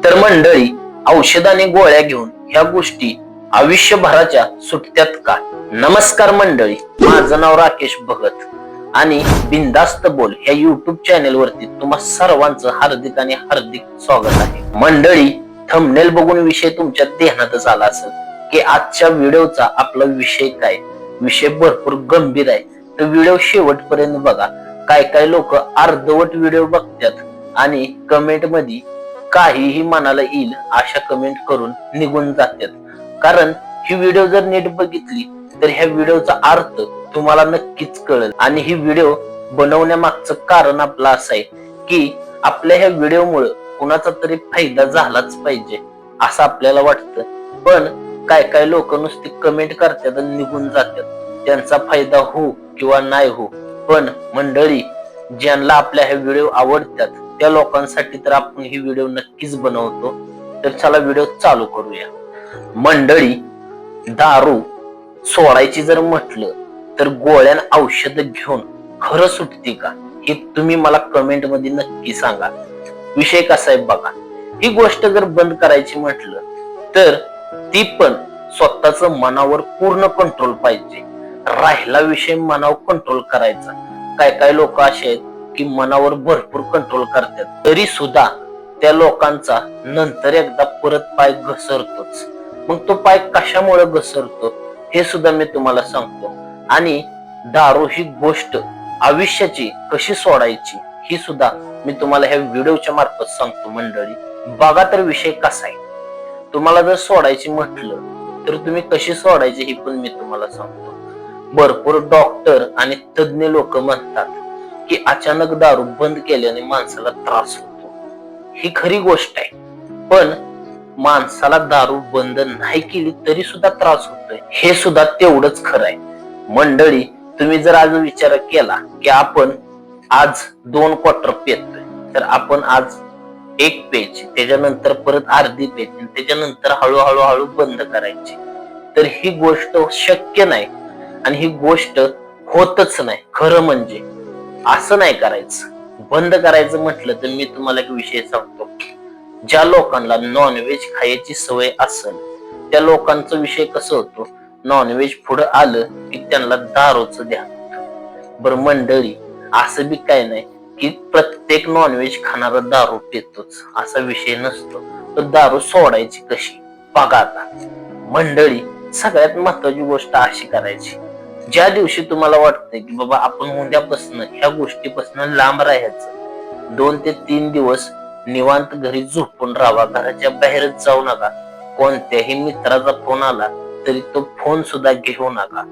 तर मंडळी, औषधाने गोळ्या घेऊन ह्या गोष्टी आयुष्यभराच्या सुटत्यात का? नमस्कार मंडळी, माझं नाव राकेश भगत आणि बिंदास्त बोल या युट्यूब चॅनेल वरती तुम्हा सर्वांचं हार्दिक आणि हार्दिक स्वागत आहे. मंडळी, थंबनेल बघून विषय तुमच्या ध्यानातच आला असेल की आजच्या व्हिडिओचा आपला विषय काय. विषय भरपूर गंभीर आहे, तर व्हिडिओ शेवटपर्यंत बघा. काय काय लोक अर्धवट व्हिडिओ बघतात आणि कमेंट मध्ये काहीही मनाला येईल अशा कमेंट करून निघून जातात. कारण ही व्हिडिओ जर नीट बघितली तर ह्या व्हिडिओचा अर्थ तुम्हाला नक्कीच कळेल. आणि ही व्हिडिओ बनवण्यामागचं कारण आपलं असं आहे की आपल्या ह्या व्हिडिओमुळे कुणाचा तरी फायदा झालाच पाहिजे असं आपल्याला वाटतं. पण काय काय लोक नुसते कमेंट करतात आणि निघून जातात. त्यांचा फायदा हो किंवा नाही हो, पण मंडळी, ज्यांना आपल्या ह्या व्हिडिओ आवडतात त्या लोकांसाठी तर आपण ही व्हिडिओ नक्कीच बनवतो. तर चला व्हिडिओ चालू करूया. मंडळी, दारू सोडायची जर म्हटलं तर गोळ्या औषध घेऊन खरं सुटते का, हे तुम्ही मला कमेंट मध्ये नक्की सांगा. विषय कसा आहे बघा. ही गोष्ट जर बंद करायची म्हटलं तर ती पण स्वतःच मनावर पूर्ण कंट्रोल पाहिजे. राहिला विषय मनावर कंट्रोल करायचा. काय काय लोक असे आहेत की मनावर भरपूर कंट्रोल करतात, तरी सुद्धा त्या लोकांचा नंतर एकदा परत पाय घसरतोच. मग तो पाय कशामुळे घसरतो हे सुद्धा मी तुम्हाला सांगतो. आणि दारू ही गोष्ट आयुष्याची कशी सोडायची ही सुद्धा मी तुम्हाला ह्या व्हिडिओच्या मार्फत सांगतो. मंडळी, बघा तर विषय कसा आहे. तुम्हाला जर सोडायची म्हटलं तर तुम्ही कशी सोडायची ही पण मी तुम्हाला सांगतो. भरपूर डॉक्टर आणि तज्ञ लोक म्हणतात की अचानक दारू बंद केल्याने माणसाला त्रास होतो. ही खरी गोष्ट आहे, पण माणसाला दारू बंद नाही केली तरी सुद्धा त्रास होतोय हे सुद्धा तेवढंच खरं आहे. मंडळी, तुम्ही जर आज विचार केला की आपण आज 2 क्वार्टर पितोय, तर आपण आज 1 पेज, त्याच्यानंतर परत अर्धी पेज, त्याच्यानंतर हळूहळू बंद करायची, तर ही गोष्ट शक्य नाही आणि ही गोष्ट होतच नाही. खरं म्हणजे असं नाही करायचं. बंद करायचं म्हटलं तर मी तुम्हाला एक विषय सांगतो. ज्या लोकांना नॉनव्हेज खायची सवय असेल त्या लोकांचा विषय कसं होतो, नॉनव्हेज पुढे आलं की त्यांना दारूचं ध्यान होतं. बरं मंडळी, असं बी काय नाही की प्रत्येक नॉनव्हेज खाणारा दारू पितोच असा विषय नसतो. तर दारू सोडायची कशी बघा. आता मंडळी, सगळ्यात महत्वाची गोष्ट अशी करायची, ज्या दिवशी तुम्हाला वाटतंय की बाबा आपण उद्यापासून ह्या गोष्टीपासून लांब राहायचं, 2 ते 3 दिवस निवांत घरी झोपून राहावा, घराच्या बाहेरच जाऊ नका. कोणत्याही मित्राचा फोन आला तरी तो फोन सुद्धा घेऊ नका.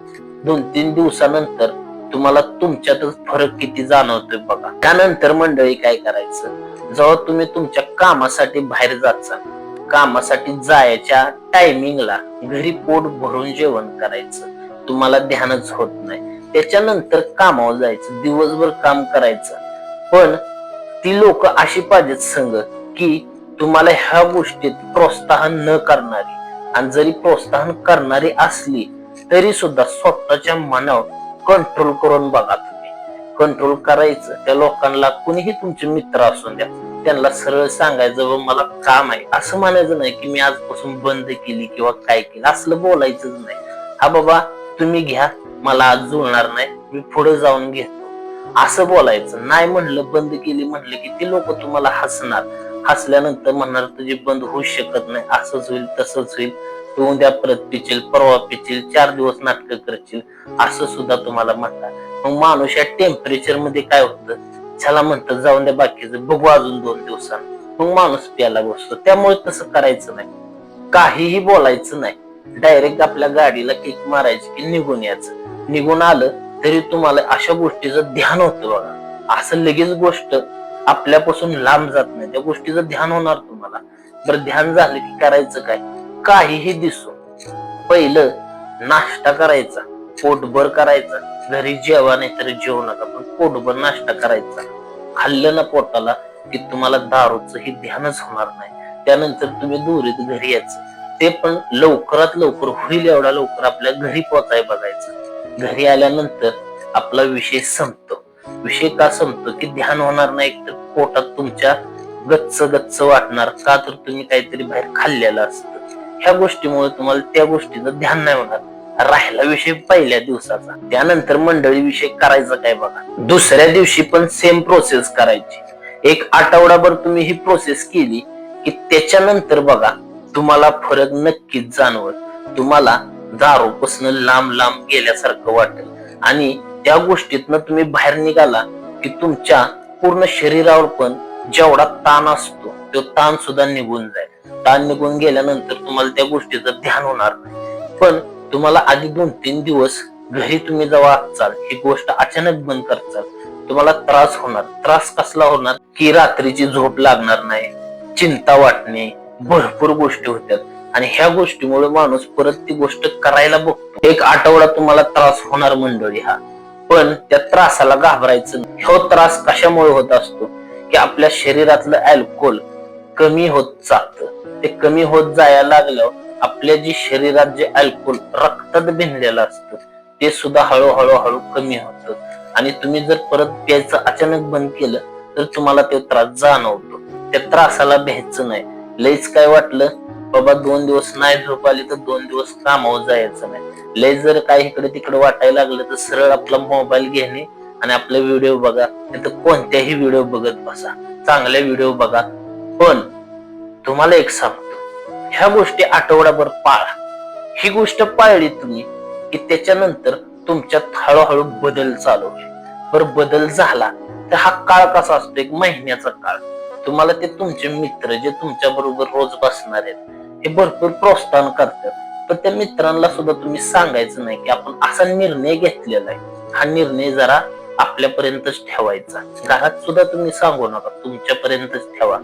2-3 दिवसानंतर तुम्हाला तुमच्यातच फरक किती जाणवतोय बघा. त्यानंतर मंडळी काय करायचं, जेव्हा तुम्ही तुमच्या कामासाठी बाहेर जाता, कामासाठी जायच्या टायमिंगला घरी पोट भरून जेवण करायचं, तुम्हाला ध्यानच होत नाही. त्याच्यानंतर कामावर जायचं, दिवसभर काम करायचं, पण ती लोक अशी पाहिजेत संग की तुम्हाला ह्या गोष्टीत प्रोत्साहन न करणारी, आणि जरी प्रोत्साहन करणारी असली तरी सुद्धा स्वतःच्या मनावर कंट्रोल करून बघा. तुम्ही कंट्रोल करायचं. त्या लोकांना, कुणीही तुमचे मित्र असून द्या, त्यांना सरळ सांगायचं मला काम आहे. असं म्हणायचं नाही की मी आजपासून बंद केली किंवा काय केलं, असलं बोलायचंच नाही. हा बाबा तुम्ही घ्या, मला आज जुळणार नाही, मी पुढे जाऊन घेतो असं बोलायचं. नाही म्हणलं, बंद केली म्हणलं की ती लोक तुम्हाला हसणार. हसल्यानंतर म्हणणार तुझी बंद होऊ शकत नाही, असंच होईल तसंच होईल, तू उद्या परत पिचील, परवा पिचील, 4 दिवस नाटक करशील, असं सुद्धा तुम्हाला म्हणतात. मग माणूस या टेम्परेचर मध्ये काय होतं, चला म्हणतं जाऊन द्या, बाकीचं बघू अजून 2 दिवसांनी, मग माणूस प्यायला बसतो. त्यामुळे तसं करायचं नाही, काहीही बोलायचं नाही. डायरेक्ट आपल्या गाडीला किक मारायची की निघून यायचं. निघून आलं तरी तुम्हाला अशा गोष्टीचं ध्यान होतं बघा. असं लगेच गोष्ट आपल्यापासून लांब जात नाही, त्या गोष्टीचं ध्यान होणार तुम्हाला. बरं, ध्यान झालं की करायचं काय, काहीही दिसो, पहिलं नाश्ता करायचा, पोटभर करायचा. घरी जेवा नाही तर जेवू नका, पण पोटभर नाश्ता करायचा. खाल्लं ना पोटाला की तुम्हाला दारूचं ही ध्यानच होणार नाही. त्यानंतर तुम्ही दोरीत घरी यायचं, ते पण लवकरात लवकर होईल एवढा लवकर आपल्या घरी पोचाय बघायचं. घरी आल्यानंतर आपला विषय संपतो. विषय का संपतो की ध्यान होणार नाही, तर पोटात तुमच्या गच्च गच्च वाटणार का तर तुम्ही काहीतरी बाहेर खाल्लेलं असतं. ह्या गोष्टीमुळे तुम्हाला त्या गोष्टीचं ध्यान नाही होणार. राहिला विषय पहिल्या दिवसाचा, त्यानंतर मंडळी विषय करायचा काय बघा. दुसऱ्या दिवशी पण सेम प्रोसेस करायची. एक आठवडाभर तुम्ही ही प्रोसेस केली की त्याच्यानंतर बघा तुम्हाला फरक नक्कीच जाणवल. तुम्हाला दारूपासून लांब लांब गेल्यासारखं वाटेल आणि त्या गोष्टीतनं तुम्ही बाहेर निघाला की तुमच्या पूर्ण शरीरावर पण जेवढा ताण असतो तो ताण सुद्धा निघून जाईल. ताण निघून गेल्यानंतर तुम्हाला त्या गोष्टीचं ध्यान होणार नाही. पण तुम्हाला आधी 2-3 दिवस घरी तुम्ही जेव्हा असाल ही गोष्ट अचानक बंद करचाल, तुम्हाला त्रास होणार. त्रास कसला होणार की रात्रीची झोप लागणार नाही, चिंता वाटणे, भरपूर गोष्टी होत्यात आणि ह्या गोष्टीमुळे माणूस परत ती गोष्ट करायला बघतो. एक आठवडा तुम्हाला त्रास होणार मंडळी हा, पण त्या त्रासाला घाबरायचं नाही. हा त्रास कशामुळे होत असतो की आपल्या शरीरातलं अल्कोहोल कमी होत जातं. ते कमी होत जायला लागल्यावर आपल्या जी शरीरात जे अल्कोहोल रक्तात भिनलेलं असतं ते सुद्धा हळूहळू कमी होतं आणि तुम्ही जर परत प्यायचं अचानक बंद केलं तर तुम्हाला ते त्रास जाणवतो. त्या त्रासाला भ्यायचं नाही. लईच काय वाटलं बाबा 2 दिवस नाही झोप आली तर 2 दिवस कामावर जायचं नाही. लय जर काही इकडे तिकडे वाटायला लागलं तर सरळ आपला मोबाईल घेणे आणि आपले व्हिडिओ बघा. तर कोणत्याही व्हिडिओ बघत बसा, चांगले व्हिडिओ बघा. पण तुम्हाला एक सांगतो, ह्या गोष्टी आठवडाभर पाळा. ही गोष्ट पाळली तुम्ही की त्याच्यानंतर तुमच्यात हळूहळू बदल चालू होईल. बरं बदल झाला तर हा काळ कसा असतो, एक महिन्याचा काळ. तुम्हाला ते तुमचे मित्र जे तुमच्या बरोबर रोज बसणार आहेत हे भरपूर प्रोत्साहन करतात. पण त्या मित्रांना सुद्धा तुम्ही सांगायचं नाही की आपण असा निर्णय घेतलेला आहे. हा निर्णय जरा आपल्यापर्यंतच ठेवायचा. घरात सुद्धा तुम्ही सांगू नका, तुमच्यापर्यंतच ठेवा.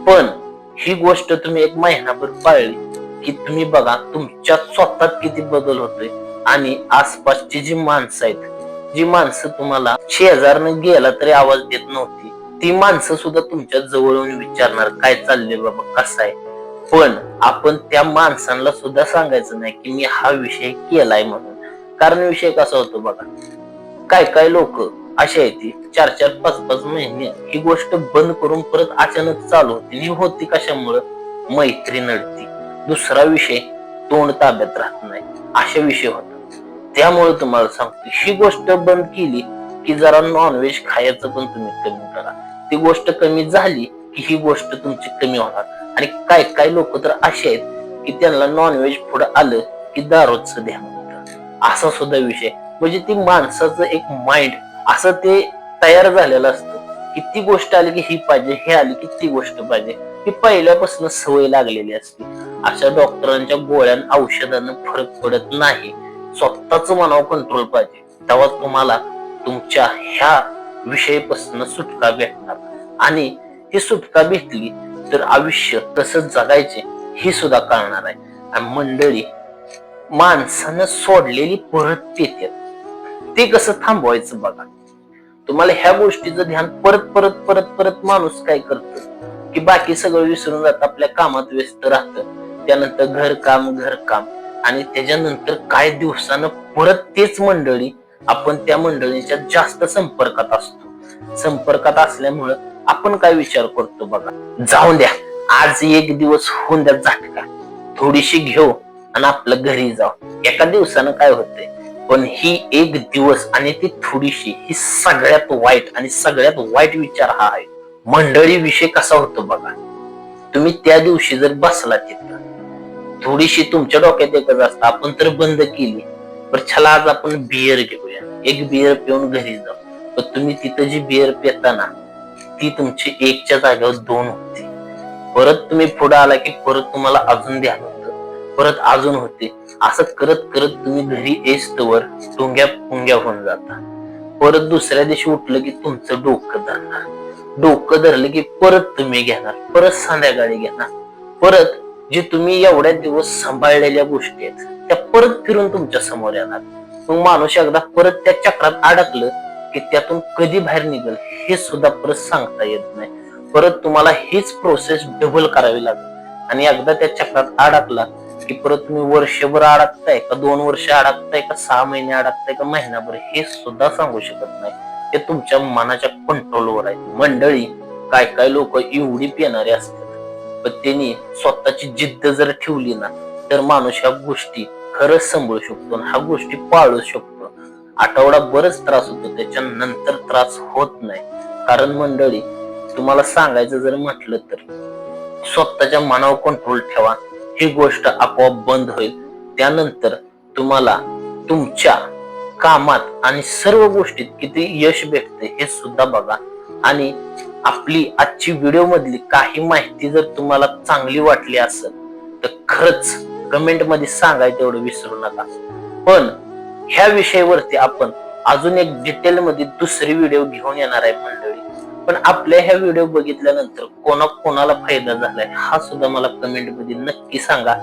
पण ही गोष्ट तुम्ही एक महिनाभर पाळली की तुम्ही बघा तुमच्यात स्वतःत किती बदल होतोय आणि आसपासची जी माणसं आहेत, जी माणसं तुम्हाला शेजारनं गेला तरी आवाज देत नव्हती, ती माणसं सुद्धा तुमच्या जवळून विचारणार काय चाललंय बाबा, कसं आहे. पण आपण त्या माणसांना सुद्धा सांगायचं नाही की मी हा विषय केलाय म्हणून. कारण विषय कसा होतो बघा, काय काय लोक अशी आहे ती 4-4, 5-5 महिने ही गोष्ट बंद करून परत अचानक चालू होती. ही होती कशामुळं, मैत्री नडती, दुसरा विषय तोंड ताब्यात राहत नाही, अशा विषय होतात. त्यामुळे तुम्हाला सांगतो ही गोष्ट बंद केली की जरा नॉनव्हेज खायचं पण तुम्ही कमी करा. ती गोष्ट कमी झाली की ही गोष्ट तुमची कमी होणार. आणि काय काय लोक तर असे आहेत की त्यांना नॉनव्हेज पुढे आलं की दारूचं ध्यान होतं, असा सुद्धा विषय. म्हणजे ती माणसाचं एक माइंड असं ते तयार झालेलं असतं की ती गोष्ट आली की ही पाहिजे, हे आली की ती गोष्ट पाहिजे. ही पहिल्यापासून सवय लागलेली असते. अशा डॉक्टरांच्या गोळ्यान औषधानं फरक पडत नाही. स्वतःच मनावर कंट्रोल पाहिजे, तेव्हा तुम्हाला तुमच्या ह्या विषयापासून सुटका भेटणार. आणि ही सुटका भेटली तर आयुष्य कसं जगायचे ही सुद्धा कळणार आहे. आणि मंडळी, माणसानं सोडलेली परत येतात, ते कसं थांबवायचं बघा. तुम्हाला ह्या गोष्टीचं ध्यान परत परत परत परत माणूस काय करतं की बाकी सगळं विसरून जात, आपल्या कामात व्यस्त राहतं. त्यानंतर घरकाम आणि त्याच्यानंतर काही दिवसानं परत तेच मंडळी, आपण त्या मंडळीच्या जास्त संपर्कात असतो. संपर्कात असल्यामुळं आपण काय विचार करतो बघा, जाऊन द्या आज एक दिवस होऊन द्या झटका, थोडीशी घेऊ आणि आपलं घरी जाऊ, एका दिवसानं काय होतंय. पण ही एक दिवस आणि ती थोडीशी, ही सगळ्यात वाईट आणि सगळ्यात वाईट विचार हा आहे. मंडळी विषय कसा होतो बघा, तुम्ही त्या दिवशी जर बसला तिथं, थोडीशी तुमच्या डोक्यात एकच असतं आपण तर बंद केली, पण चला आज आपण बियर घेऊया, एक बियर पिऊन घरी जाऊ. पण तुम्ही तिथं जी बियर पिता ना ती तुमची 1च्या जागेवर 2 होती. परत तुम्ही पुढे आला की परत तुम्हाला अजून ध्यान होतं, परत अजून होते. असं करत करत तुम्ही घरी येस्तवर टुंग्या पुंग्या होऊन जाता. परत दुसऱ्या दिवशी उठलं की तुमचं डोकं धरणार, डोकं धरलं की परत तुम्ही घेणार, परत संध्याकाळी घेणार. परत जे तुम्ही एवढ्या दिवस सांभाळलेल्या गोष्टी आहेत त्या परत फिरून तुमच्या समोर येणार. मग माणूस एकदा परत त्या चक्रात अडकलं की त्यातून कधी बाहेर निघेल हे सुद्धा परत सांगता येत नाही. परत तुम्हाला हीच प्रोसेस डबल करावी लागेल. आणि एकदा त्या चक्रात अडकला की परत तुम्ही वर्षभर अडकताय का 2 वर्ष अडकताय का 6 महिने अडकताय का महिनाभर हे सुद्धा सांगू शकत नाही. ते तुमच्या मनाच्या कंट्रोलवर आहे. मंडळी, काय काय लोक एवढी पिणारे असतात, पण त्यांनी स्वतःची जिद्द जर ठेवली ना तर माणूस ह्या गोष्टी खरंच सांभाळू शकतो आणि ह्या गोष्टी पाळू शकतो. आठवडा बरच त्रास होतो, त्याच्यानंतर त्रास होत नाही. कारण मंडळी, तुम्हाला सांगायचं जर म्हटलं तर स्वतःच्या मनावर कंट्रोल ठेवा, ही गोष्ट आपोआप बंद होईल. त्यानंतर तुम्हाला तुमच्या कामात आणि सर्व गोष्टीत किती यश भेटते हे सुद्धा बघा. आणि आपली आजची व्हिडिओ मधली काही माहिती जर तुम्हाला चांगली वाटली असेल तर खरंच कमेंट मध्ये सांगायचं तेवढं विसरू नका. पण ह्या विषयावरती आपण अजून एक डिटेल मध्ये दुसरी व्हिडिओ घेऊन येणार आहे मंडळी. पण आपल्या ह्या व्हिडिओ बघितल्यानंतर कोणाला फायदा झालाय हा सुद्धा मला कमेंट मध्ये नक्की सांगा.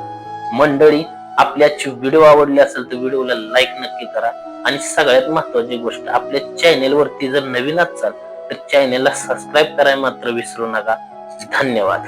मंडळी, आपल्याची व्हिडिओ आवडली असेल तर व्हिडिओला लाईक नक्की करा. आणि सगळ्यात महत्वाची गोष्ट, आपल्या चॅनेल वरती जर नवीन असाल तर चॅनेलला सबस्क्राईब करायला मात्र विसरू नका. धन्यवाद.